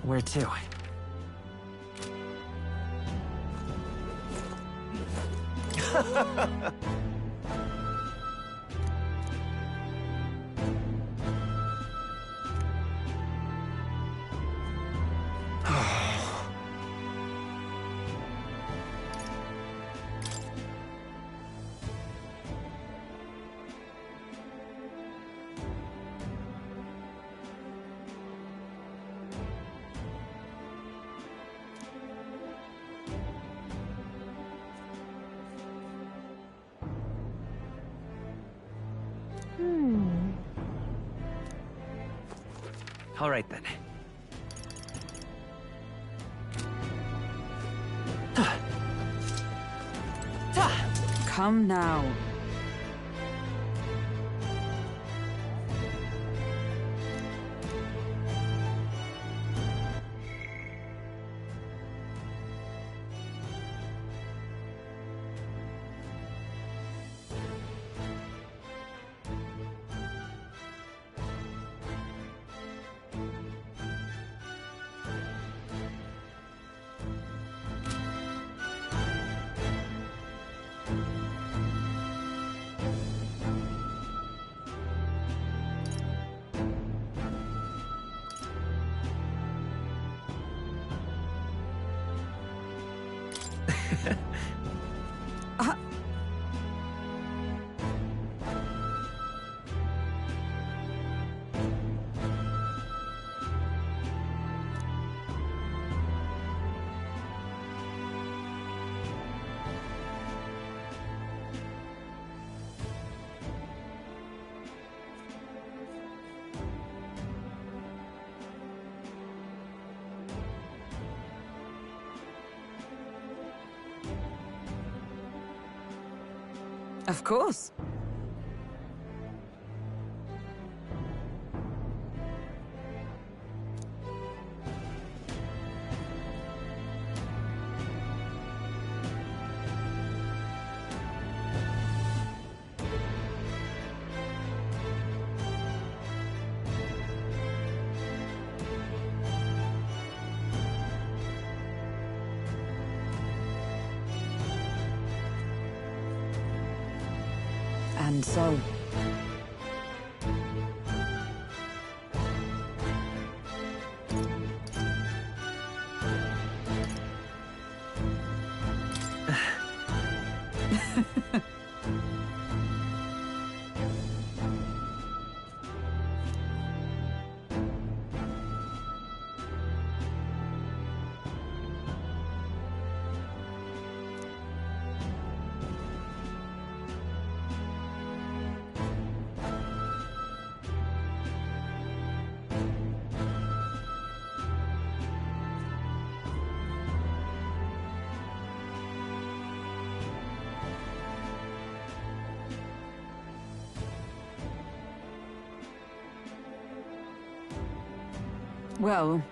Where to? All right then. Come now. Of course. And so... Well...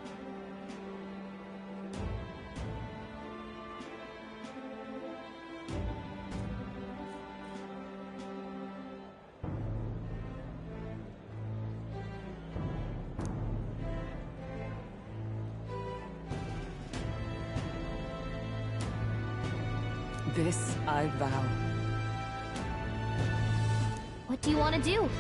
This I vow. What do you want to do?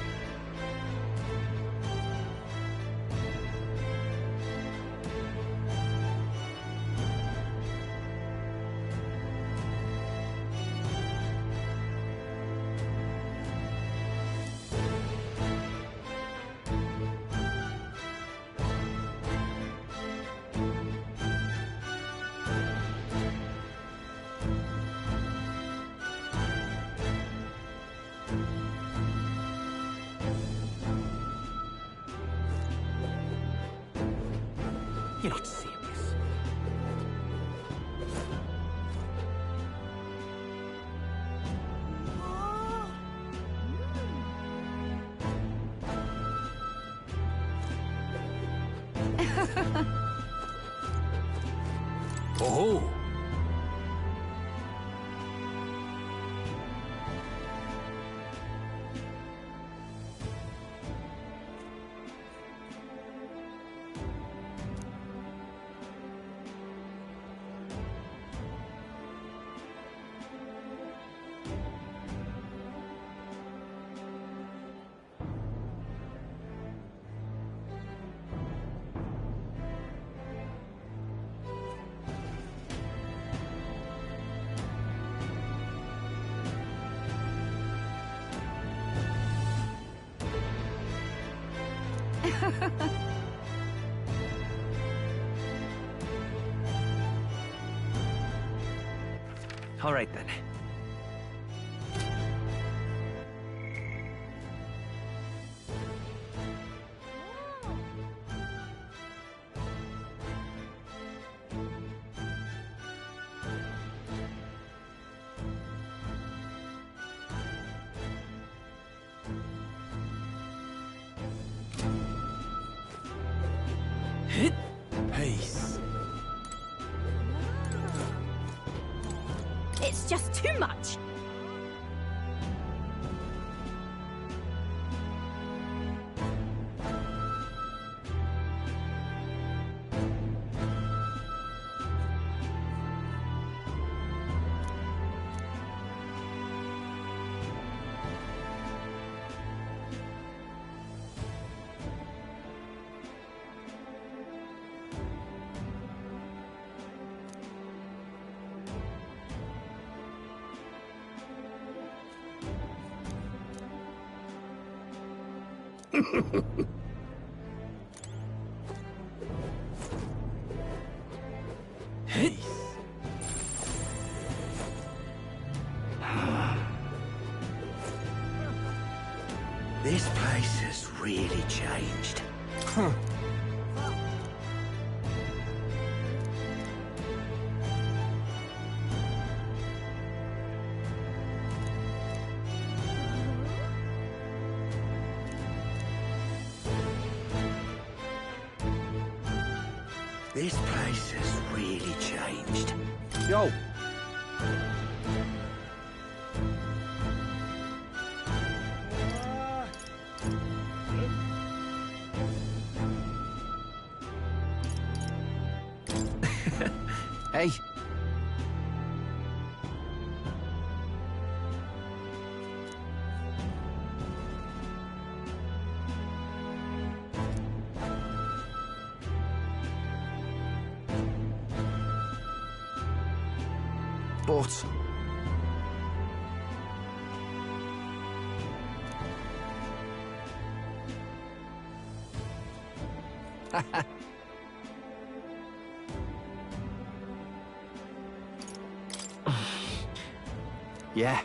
You're not serious. Oh! All right then. Peace. It's just too much. Peace. This place has really changed. This place has really changed. Yo. Hey. But yeah.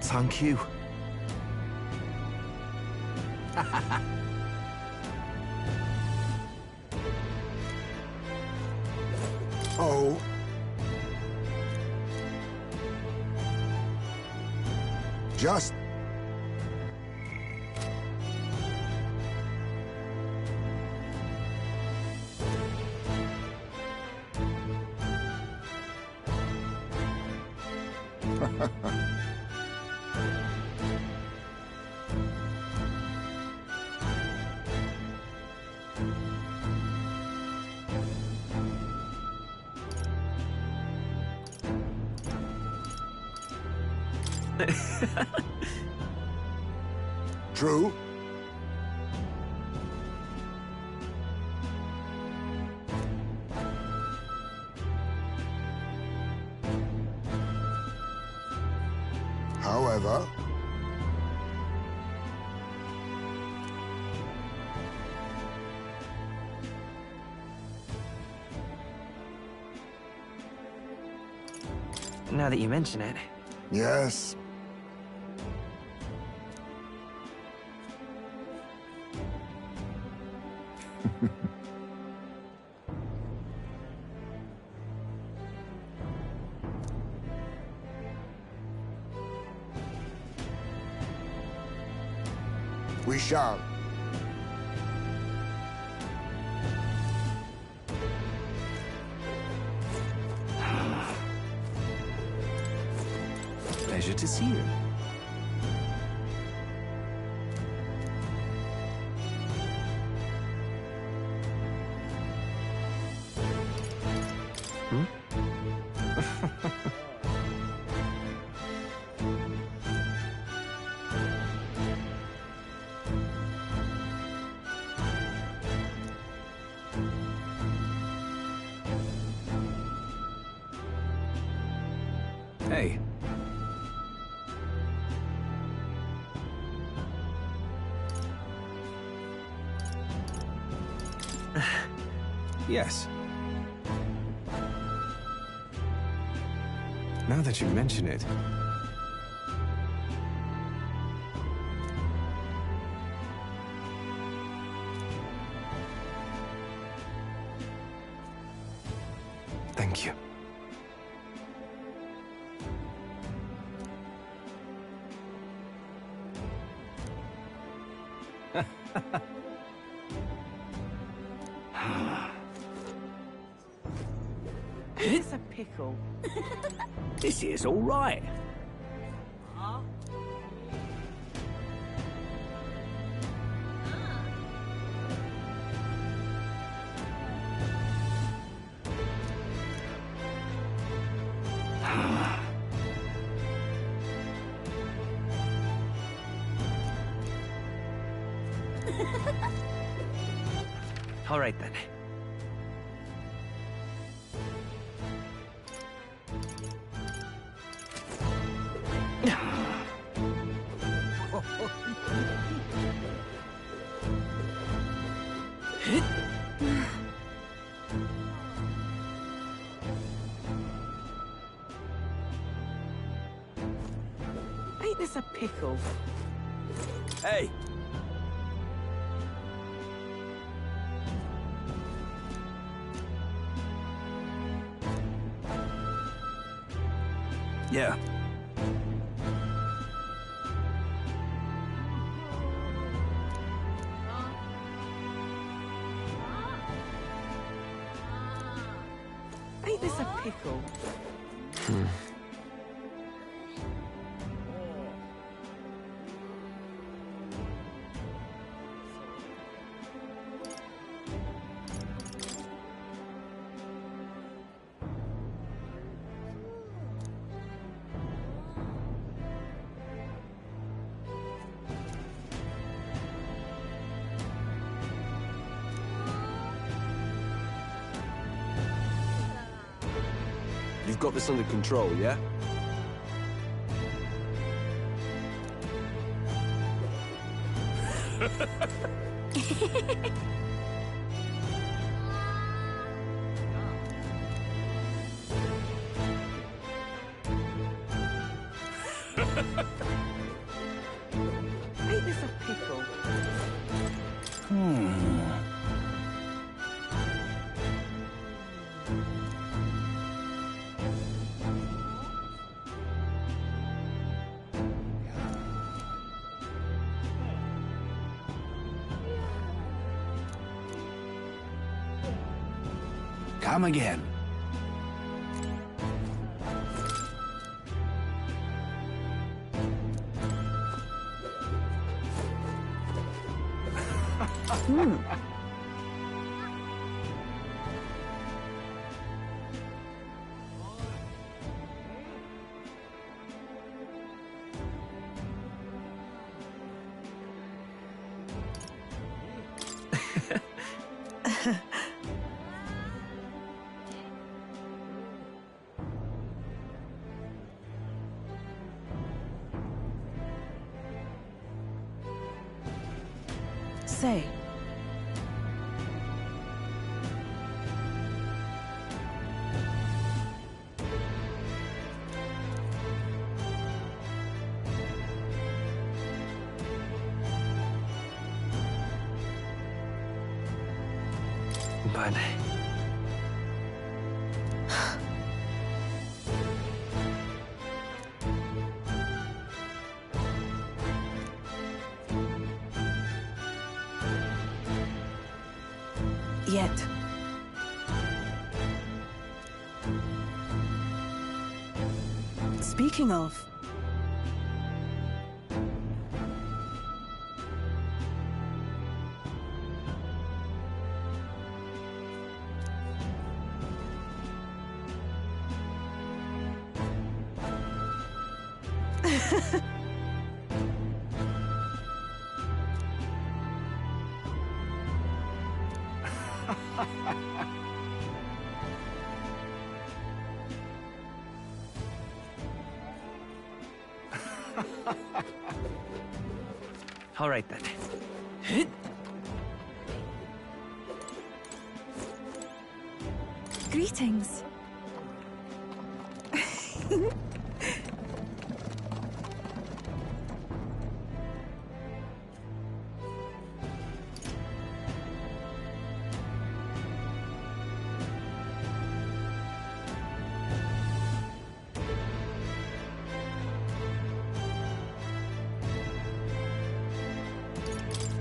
Thank you. Oh. Just. True. However, Now that you mention it. yes. We shall. Pleasure to see you. Hey. Yes. Now that you mention it. Thank you. It's a pickle. This here's all right. All right then. Ain't this a pickle? Hey! Yeah. Ain't this a pickle? You've got this under control, yeah? Ain't this a pickle? Come again. Say. But... Yet. Speaking of... All right then. Greetings.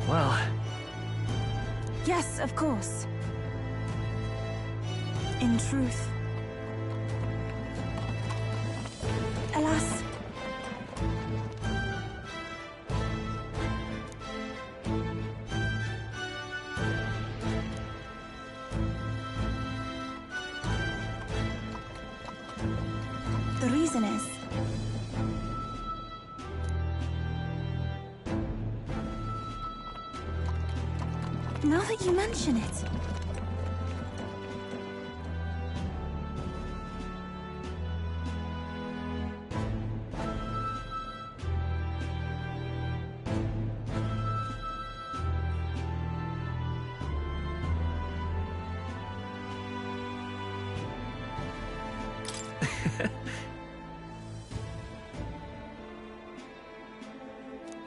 Well, Yes, of course. In truth. Alas. The reason is... Now that you mention it...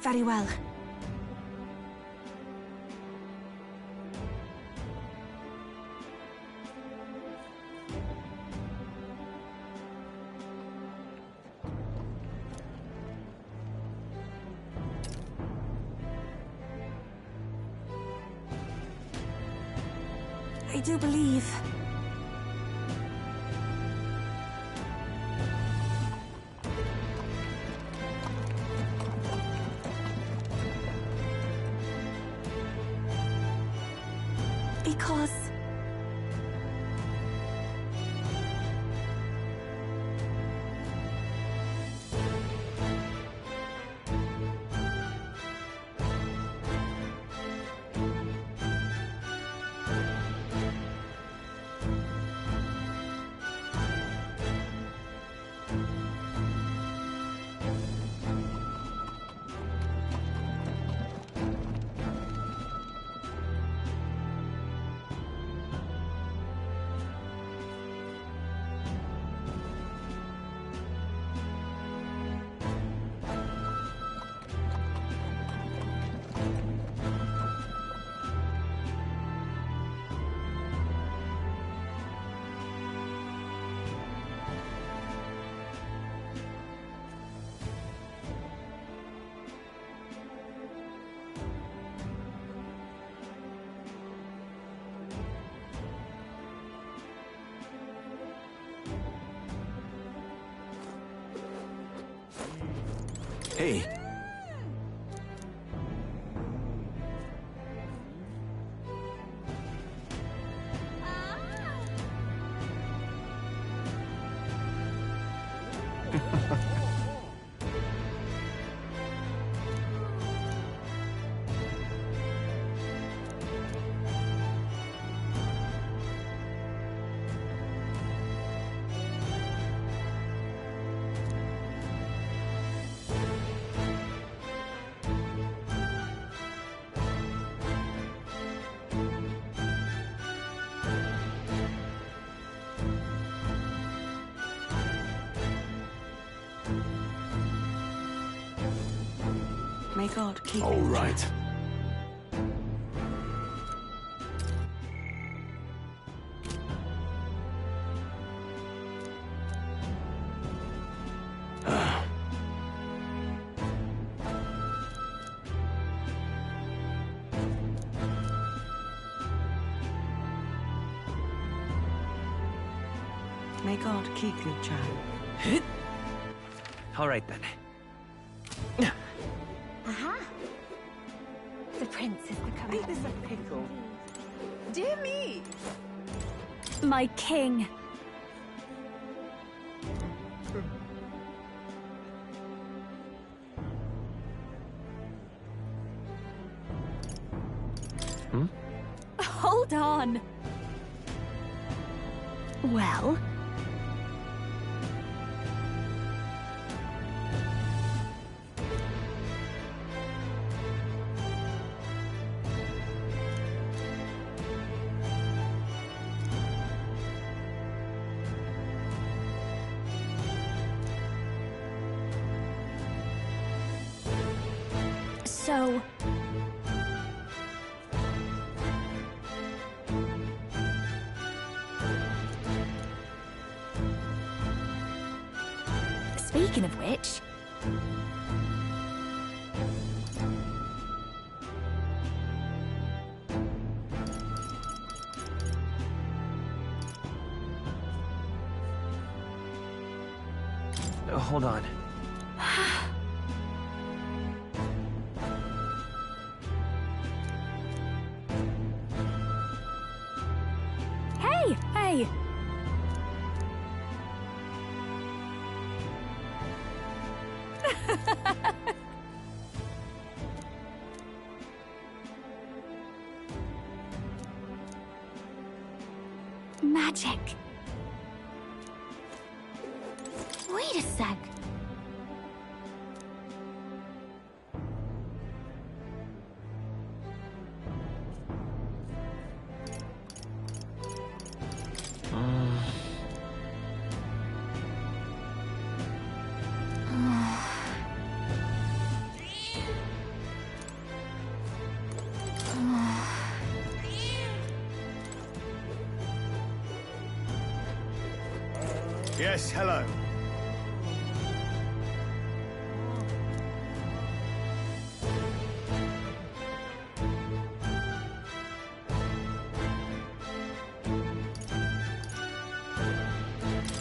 Very well. I do believe... Because... hey. May God keep All you. right. May God keep you, child. All right then. Aha! The prince is the Ain't this commander. a pickle? Dear me! My king. Hold on. Well, so... Speaking of which... Hold on. Hey! Hey! Magic. Wait a sec. Yes, hello.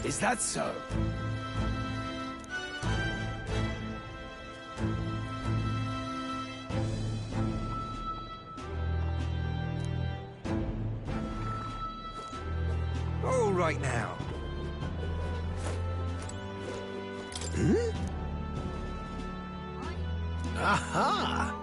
Is that so? All right now. Aha!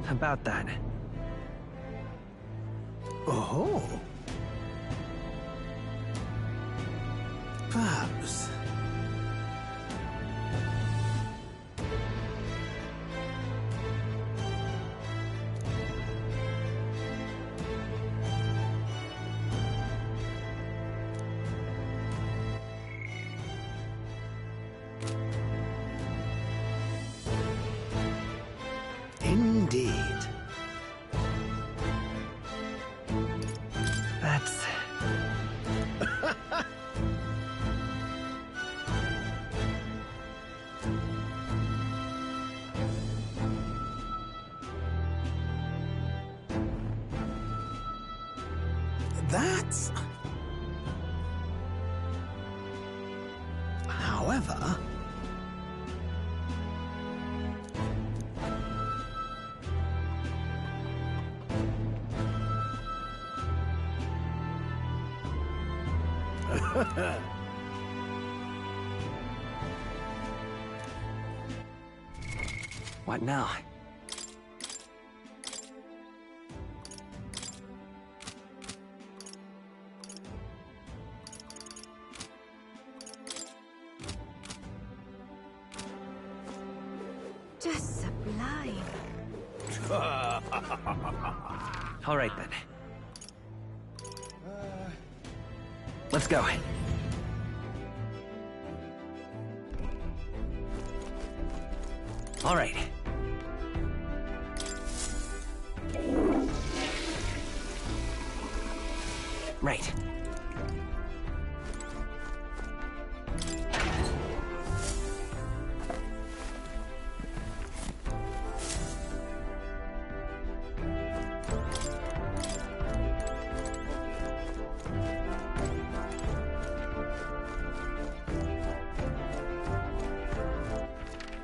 About that. Oh. Perhaps. Indeed. That's... That's... However... What now? Just sublime. All right, then. Let's go. All right. Right.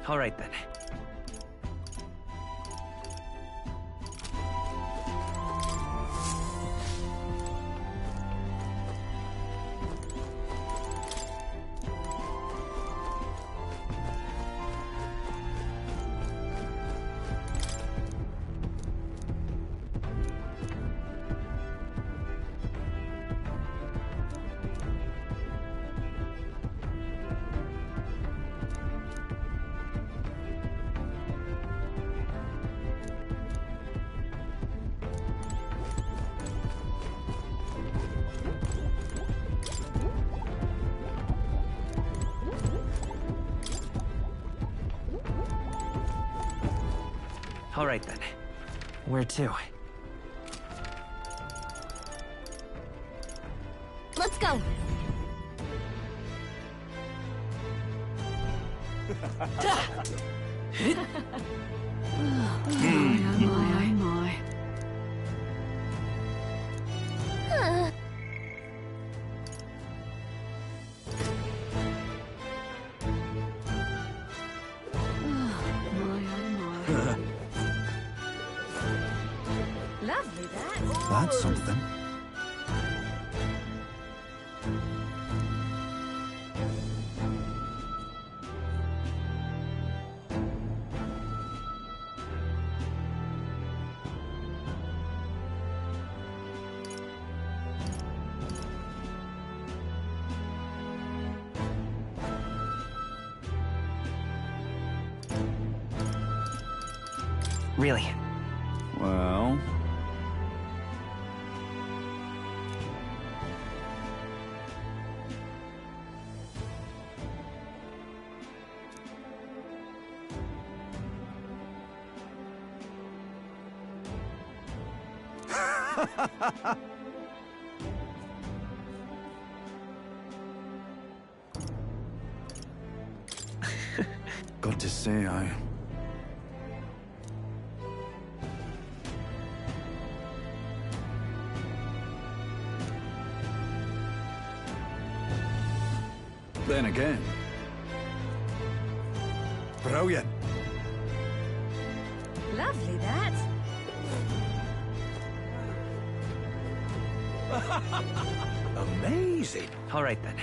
All right then. All right then. Where to? Let's go. Oh my. Lovely, that. That's something. Really? Well... Got to say, Then again... Brilliant. Lovely, that. Amazing. All right then.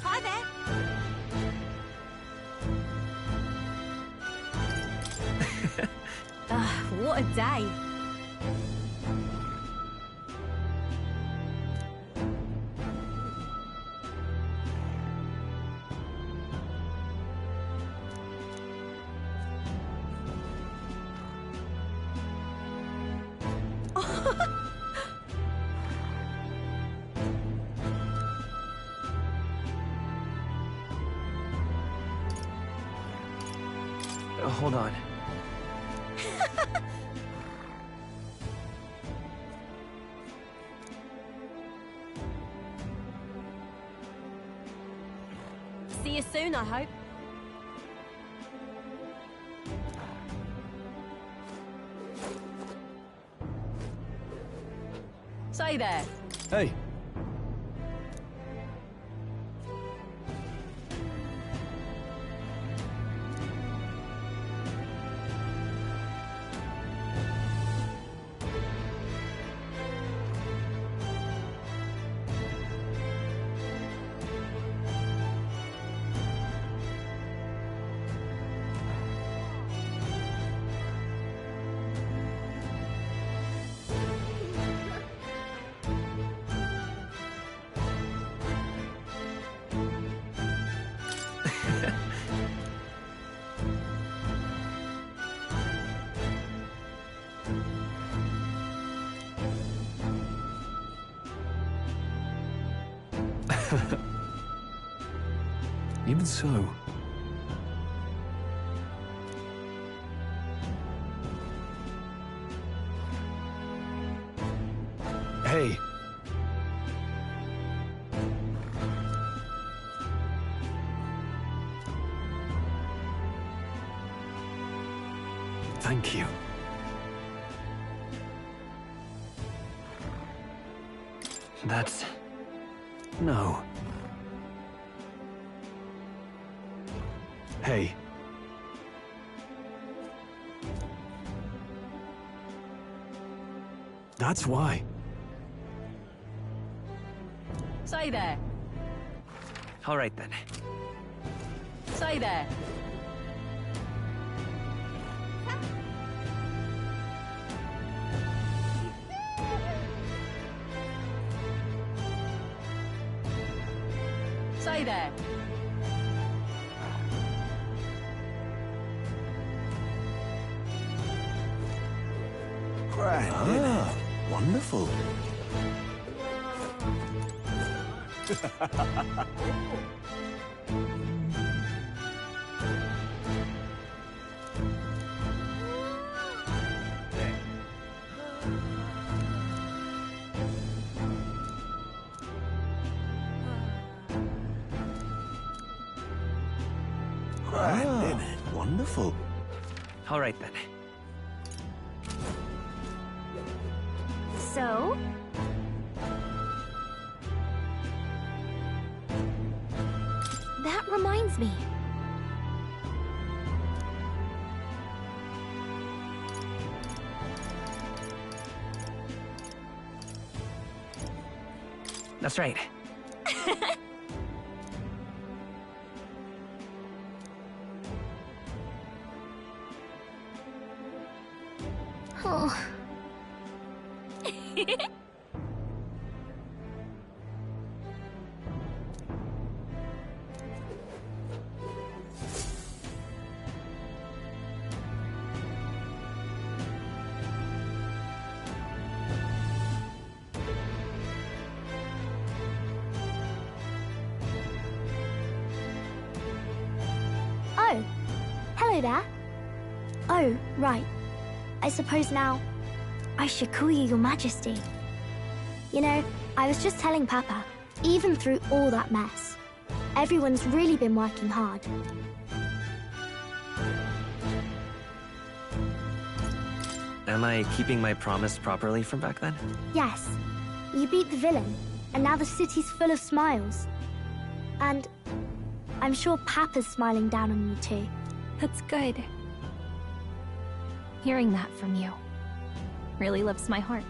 Hi there. What a day. Hold on. See you soon, I hope. Say there. Hey! Even so... Hey. Thank you. That's... no. Hey. That's why. Stay there. All right, then. Stay there. Stay there. Grand. Wonderful. Grand, wonderful. All right, then. So? That reminds me. That's right. Oh. Oh, hello there. Oh, right. I suppose now I should call you Your Majesty. You know, I was just telling Papa, even through all that mess, everyone's really been working hard. Am I keeping my promise properly from back then? Yes, you beat the villain, and now the city's full of smiles. And I'm sure Papa's smiling down on you too. That's good. Hearing that from you really lifts my heart.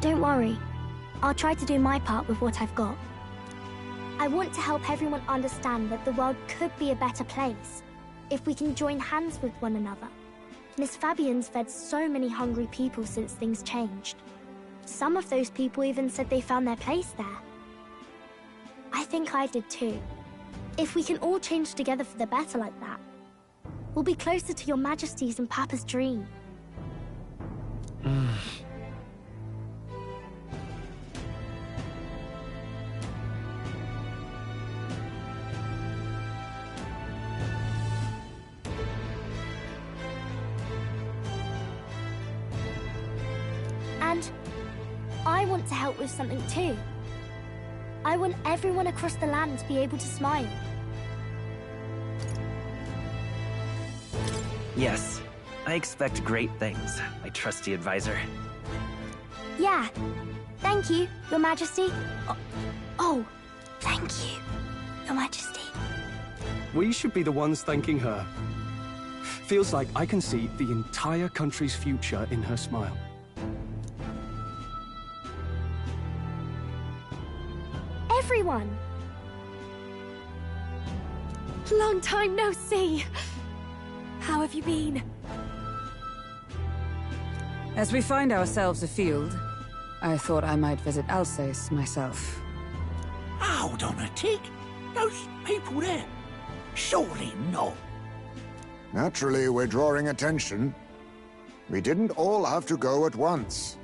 Don't worry. I'll try to do my part with what I've got. I want to help everyone understand that the world could be a better place if we can join hands with one another. Miss Fabian's fed so many hungry people since things changed. Some of those people even said they found their place there. I think I did too. If we can all change together for the better like that, we'll be closer to Your Majesty's and Papa's dream. And I want to help with something too. I want everyone across the land to be able to smile. Yes. I expect great things, my trusty advisor. Yeah. Thank you, Your Majesty. Oh, thank you, Your Majesty. We should be the ones thanking her. Feels like I can see the entire country's future in her smile. Everyone! Long time no see. How have you been? As we find ourselves afield, I thought I might visit Alsace myself. Hold on a tick. Those people there? Surely not. Naturally, we're drawing attention. We didn't all have to go at once.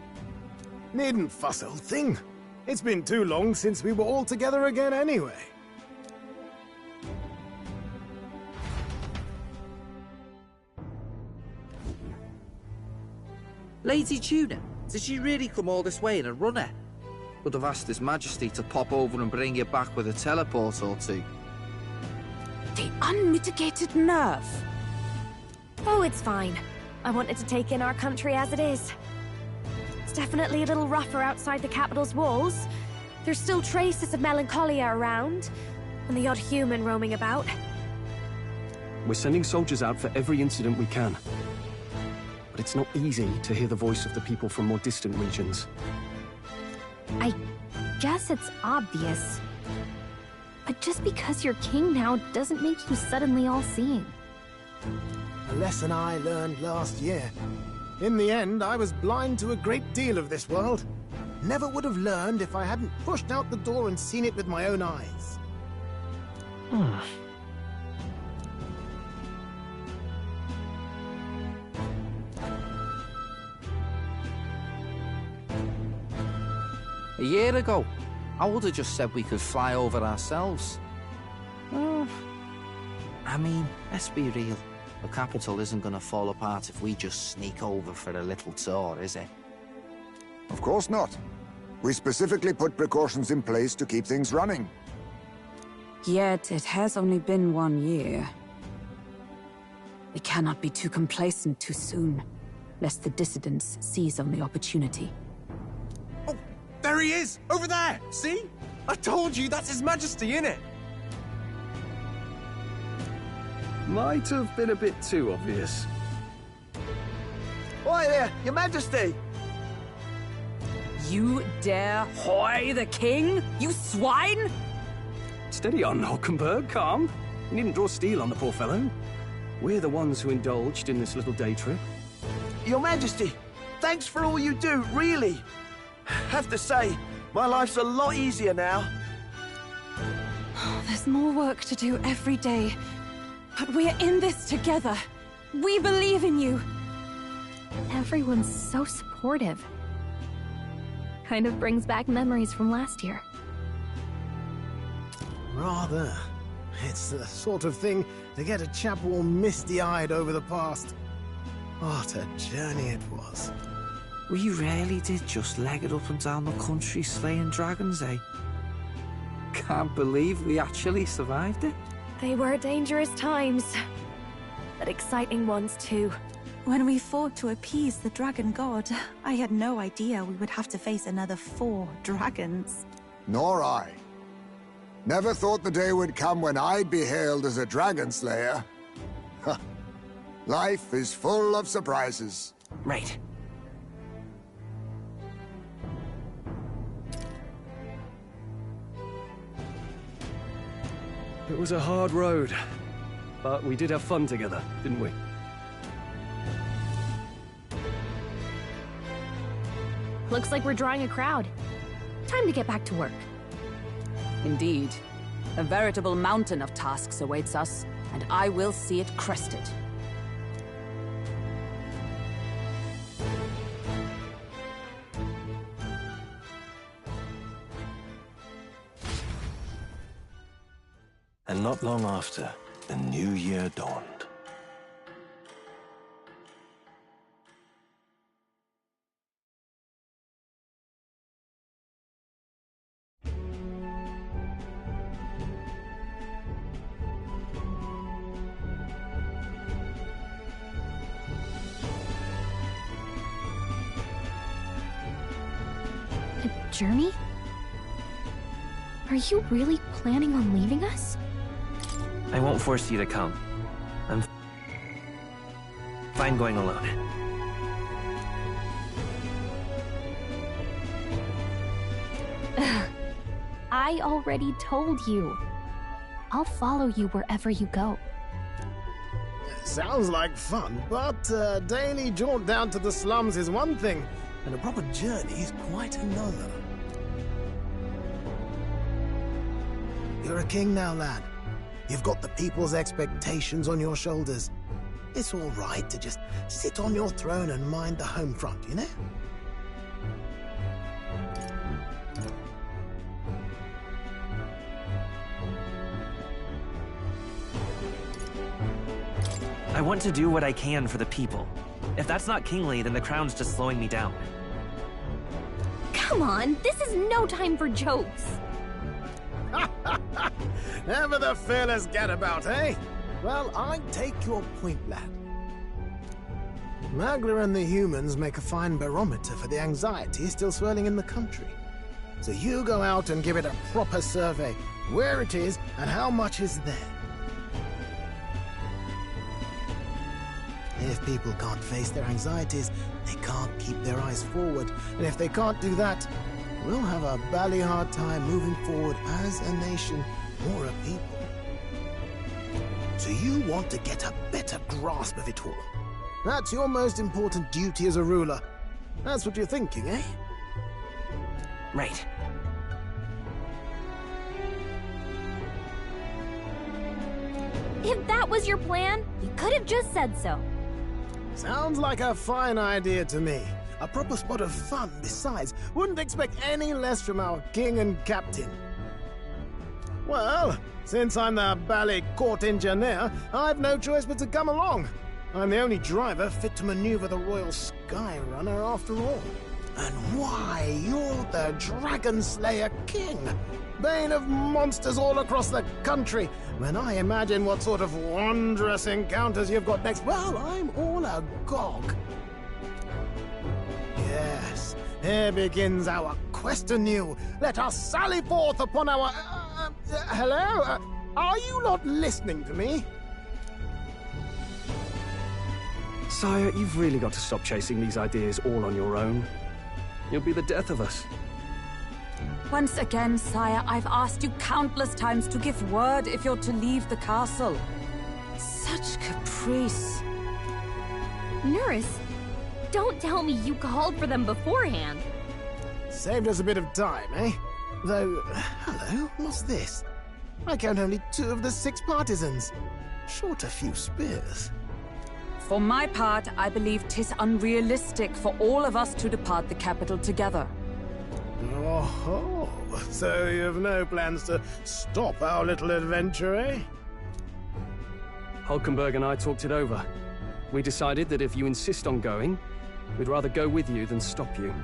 Needn't fuss, old thing. It's been too long since we were all together again anyway. Lady Tuna, did she really come all this way in a runner? Would have asked His Majesty to pop over and bring you back with a teleport or two. The unmitigated nerve! Oh, it's fine. I wanted to take in our country as it is. It's definitely a little rougher outside the capital's walls. There's still traces of melancholia around, and the odd human roaming about. We're sending soldiers out for every incident we can. But it's not easy to hear the voice of the people from more distant regions. I guess it's obvious. But just because you're king now doesn't make you suddenly all-seeing. A lesson I learned last year. In the end, I was blind to a great deal of this world. Never would have learned if I hadn't pushed out the door and seen it with my own eyes. A year ago, I would have just said we could fly over ourselves. I mean, let's be real. The capital isn't going to fall apart if we just sneak over for a little tour, is it? Of course not. We specifically put precautions in place to keep things running. Yet it has only been 1 year. We cannot be too complacent too soon, lest the dissidents seize on the opportunity. Oh, there he is! Over there! See? I told you, that's His Majesty, innit? Might have been a bit too obvious. Oi there, Your Majesty! You dare hoy the king? You swine! Steady on, Hockenberg, calm. You needn't draw steel on the poor fellow. We're the ones who indulged in this little day trip. Your Majesty, thanks for all you do, really. Have to say, my life's a lot easier now. There's more work to do every day. But we're in this together. We believe in you. Everyone's so supportive. Kind of brings back memories from last year. Rather. It's the sort of thing to get a chap all misty-eyed over the past. What a journey it was. We really did just leg it up and down the country slaying dragons, eh? Can't believe we actually survived it. They were dangerous times, but exciting ones too. When we fought to appease the dragon god, I had no idea we would have to face another 4 dragons. Nor I. Never thought the day would come when I'd be hailed as a dragon slayer. Life is full of surprises. Right. It was a hard road, but we did have fun together, didn't we? Looks like we're drawing a crowd. Time to get back to work. Indeed. A veritable mountain of tasks awaits us, and I will see it crested. And not long after, the new year dawned. A journey? Are you really planning on leaving us? I won't force you to come. I'm fine going alone. I already told you. I'll follow you wherever you go. Sounds like fun, but a daily jaunt down to the slums is one thing, and a proper journey is quite another. You're a king now, lad. You've got the people's expectations on your shoulders. It's all right to just sit on your throne and mind the home front, you know? I want to do what I can for the people. If that's not kingly, then the crown's just slowing me down. Come on, this is no time for jokes. Ever the fearless gadabout, eh? Well, I take your point, lad. Magla and the humans make a fine barometer for the anxiety still swirling in the country. So you go out and give it a proper survey, where it is and how much is there. If people can't face their anxieties, they can't keep their eyes forward. And if they can't do that, we'll have a bally hard time moving forward as a nation or a people. So you want to get a better grasp of it all. That's your most important duty as a ruler. That's what you're thinking, eh? Right. If that was your plan, you could have just said so. Sounds like a fine idea to me. A proper spot of fun, besides. Wouldn't expect any less from our king and captain. Well, since I'm the bally court engineer, I've no choice but to come along. I'm the only driver fit to maneuver the Royal Skyrunner after all. And why, you're the Dragon Slayer King, bane of monsters all across the country. When I imagine what sort of wondrous encounters you've got next, well, I'm all agog. Yes, here begins our quest anew. Let us sally forth upon our... hello? Are you not listening to me? Sire, you've really got to stop chasing these ideas all on your own. You'll be the death of us. Once again, sire, I've asked you countless times to give word if you're to leave the castle. Such caprice. Nurse, don't tell me you called for them beforehand. Saved us a bit of time, eh? Though, hello, what's this? I count only 2 of the 6 partisans. Short a few spears. For my part, I believe 'tis unrealistic for all of us to depart the capital together. Oh, so you have no plans to stop our little adventure, eh? Hulkenberg and I talked it over. We decided that if you insist on going, we'd rather go with you than stop you.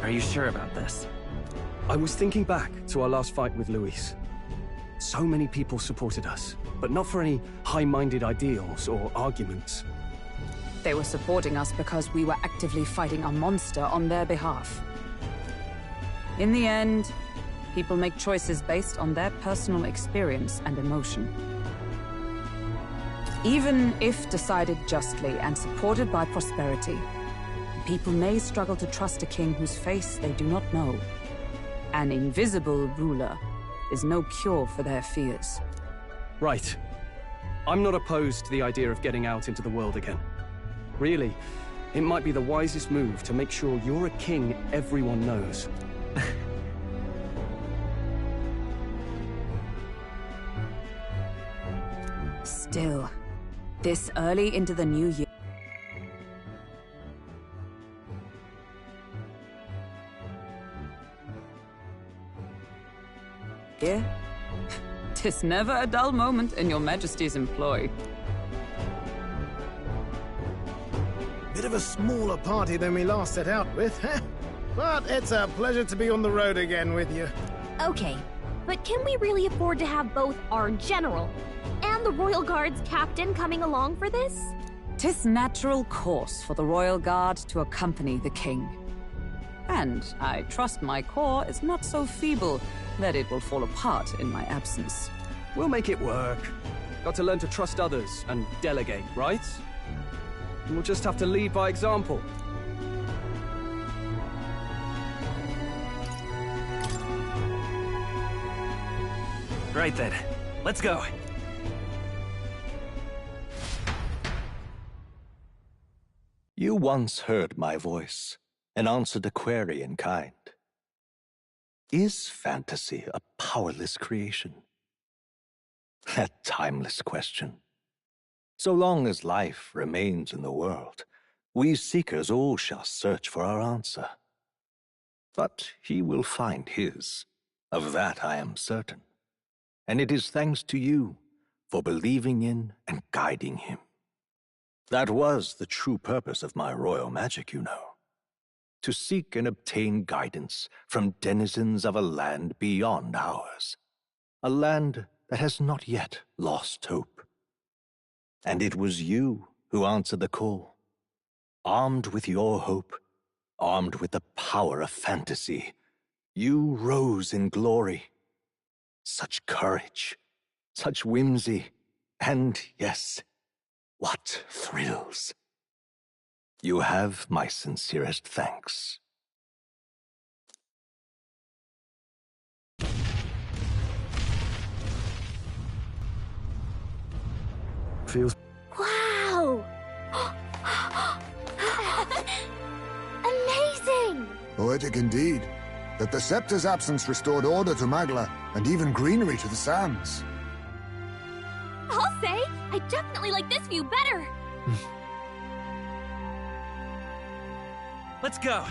Are you sure about this? I was thinking back to our last fight with Luis. So many people supported us, but not for any high-minded ideals or arguments. They were supporting us because we were actively fighting a monster on their behalf. In the end, people make choices based on their personal experience and emotion. Even if decided justly and supported by prosperity, people may struggle to trust a king whose face they do not know. An invisible ruler is no cure for their fears. Right. I'm not opposed to the idea of getting out into the world again. Really, it might be the wisest move to make sure you're a king everyone knows. Still, this early into the new year, tis never a dull moment in your Majesty's employ. Bit of a smaller party than we last set out with, huh? But it's a pleasure to be on the road again with you. Okay, but can we really afford to have both our general and the Royal Guard's captain coming along for this? 'Tis natural course for the Royal Guard to accompany the king. And I trust my corps is not so feeble that it will fall apart in my absence. We'll make it work. Got to learn to trust others and delegate, right? We'll just have to lead by example. Right then. Let's go. You once heard my voice and answered a query in kind. Is fantasy a powerless creation? A timeless question. So long as life remains in the world, we seekers all shall search for our answer. But he will find his. Of that I am certain. And it is thanks to you, for believing in and guiding him. That was the true purpose of my royal magic, you know. To seek and obtain guidance from denizens of a land beyond ours. A land that has not yet lost hope. And it was you who answered the call. Armed with your hope, armed with the power of fantasy, you rose in glory. Such courage, such whimsy, and yes, what thrills. You have my sincerest thanks. Feels... Wow! Amazing! Poetic indeed. That the scepter's absence restored order to Magla, and even greenery to the sands. I'll say, I definitely like this view better. Let's go.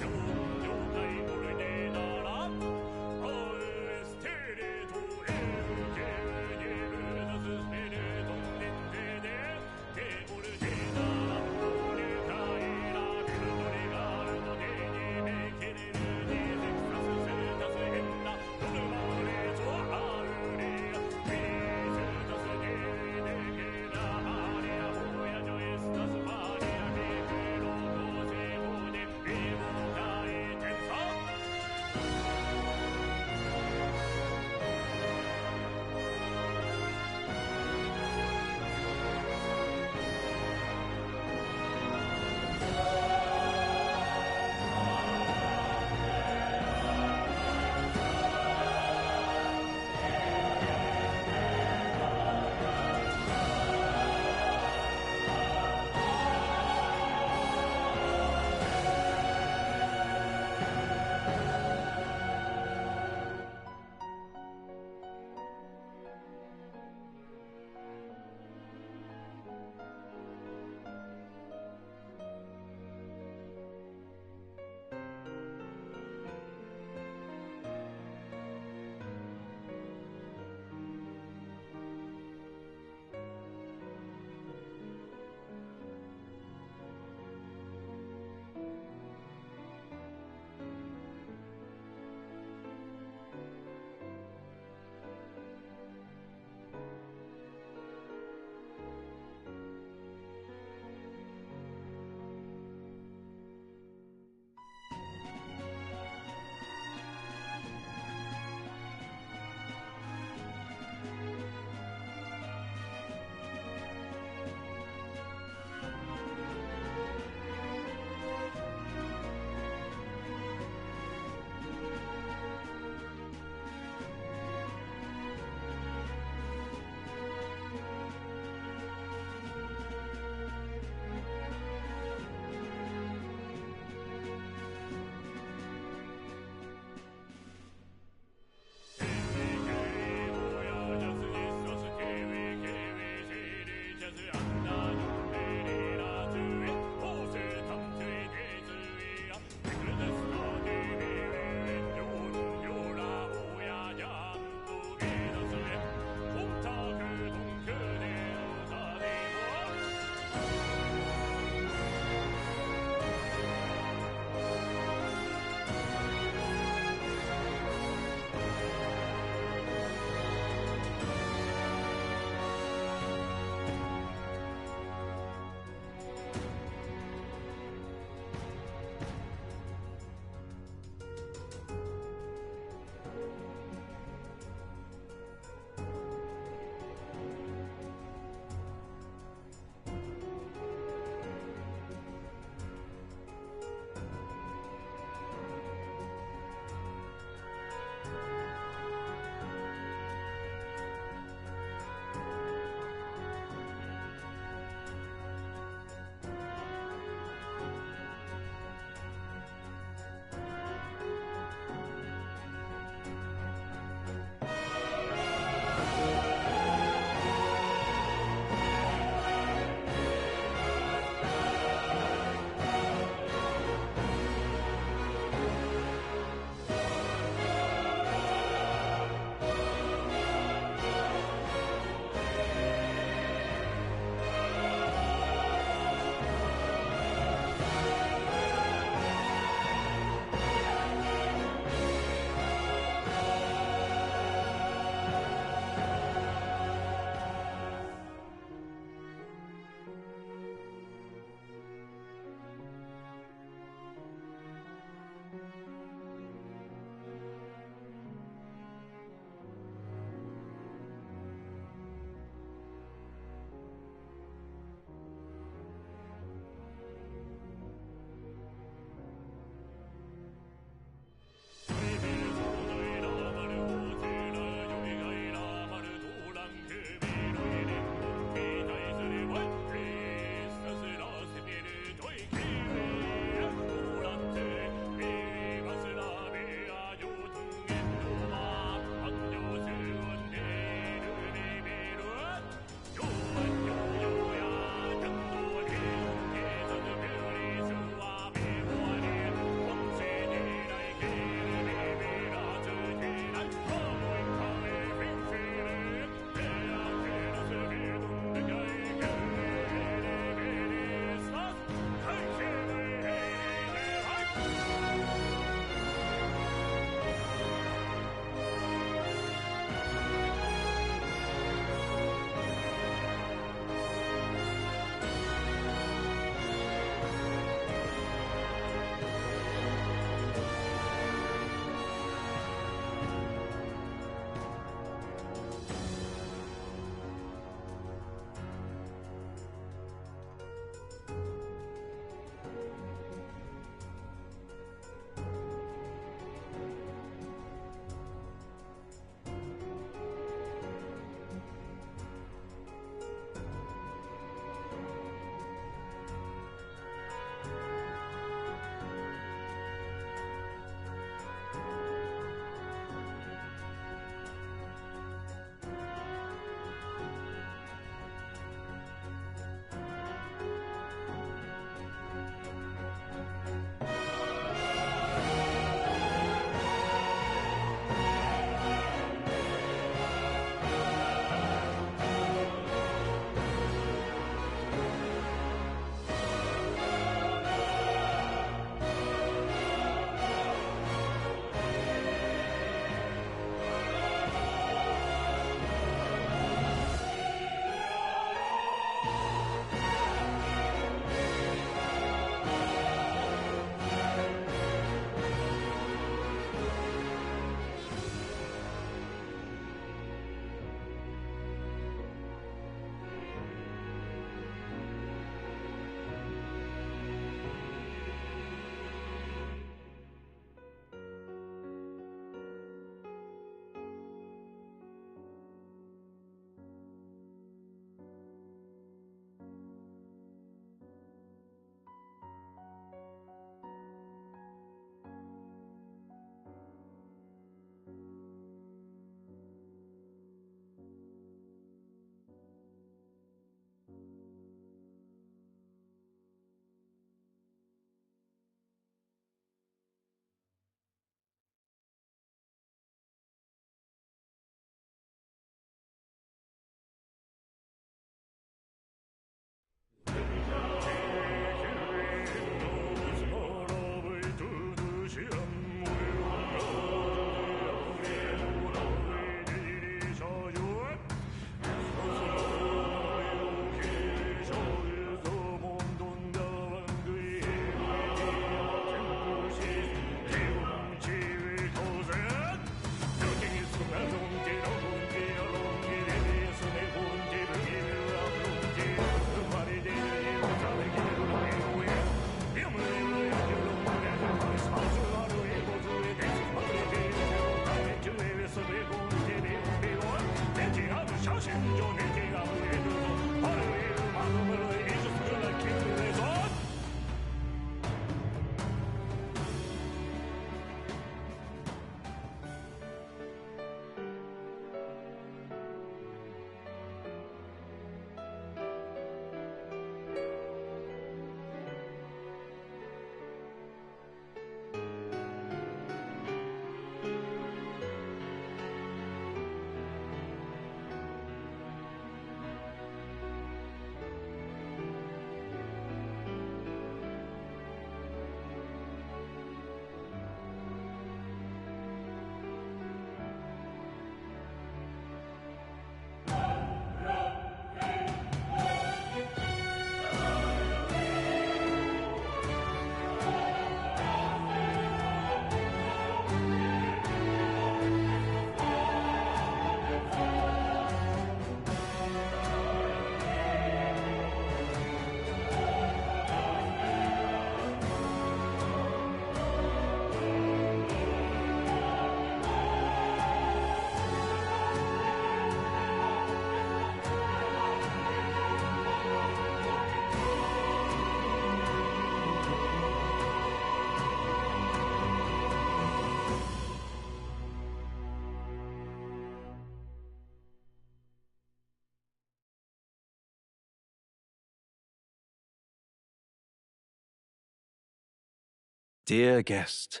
Dear guest,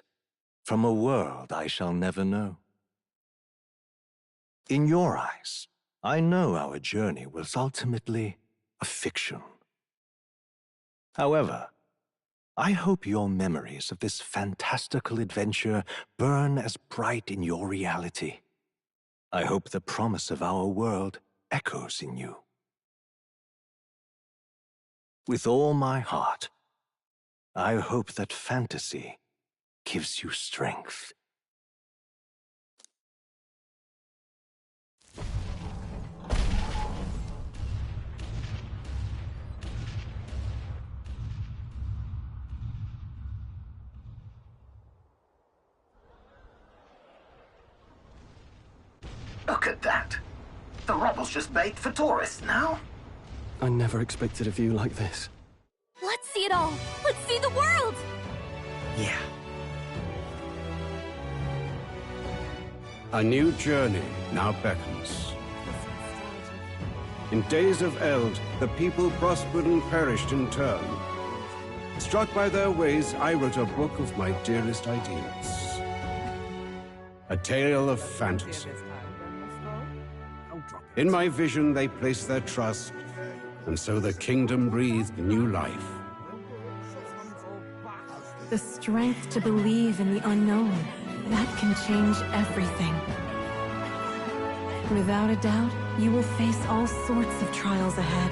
from a world I shall never know. In your eyes, I know our journey was ultimately a fiction. However, I hope your memories of this fantastical adventure burn as bright in your reality. I hope the promise of our world echoes in you. With all my heart, I hope that fantasy gives you strength. Look at that. The rubble's just made for tourists now. I never expected a view like this. Let's see it all! Let's see the world! Yeah. A new journey now beckons. In days of eld, the people prospered and perished in turn. Struck by their ways, I wrote a book of my dearest ideals. A tale of fantasy. In my vision, they placed their trust, and so the kingdom breathed new life. The strength to believe in the unknown, that can change everything. Without a doubt, you will face all sorts of trials ahead.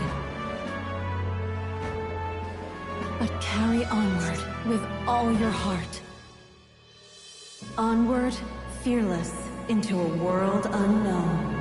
But carry onward with all your heart. Onward, fearless, into a world unknown.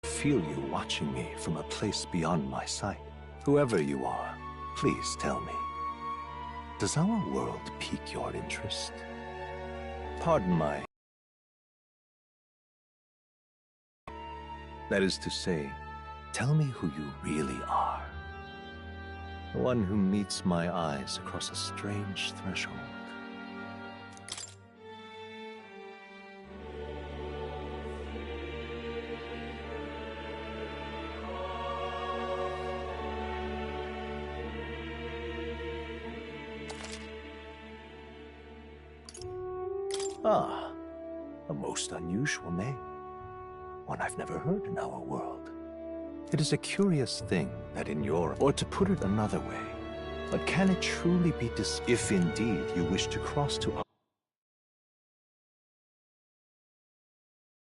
feel you watching me from a place beyond my sight. Whoever you are, please tell me. Does our world pique your interest? Pardon my... That is to say, tell me who you really are. The one who meets my eyes across a strange threshold. Ah, a most unusual name. One I've never heard in our world. It is a curious thing that in your... Or to put it another way, but can it truly be if indeed you wish to cross to...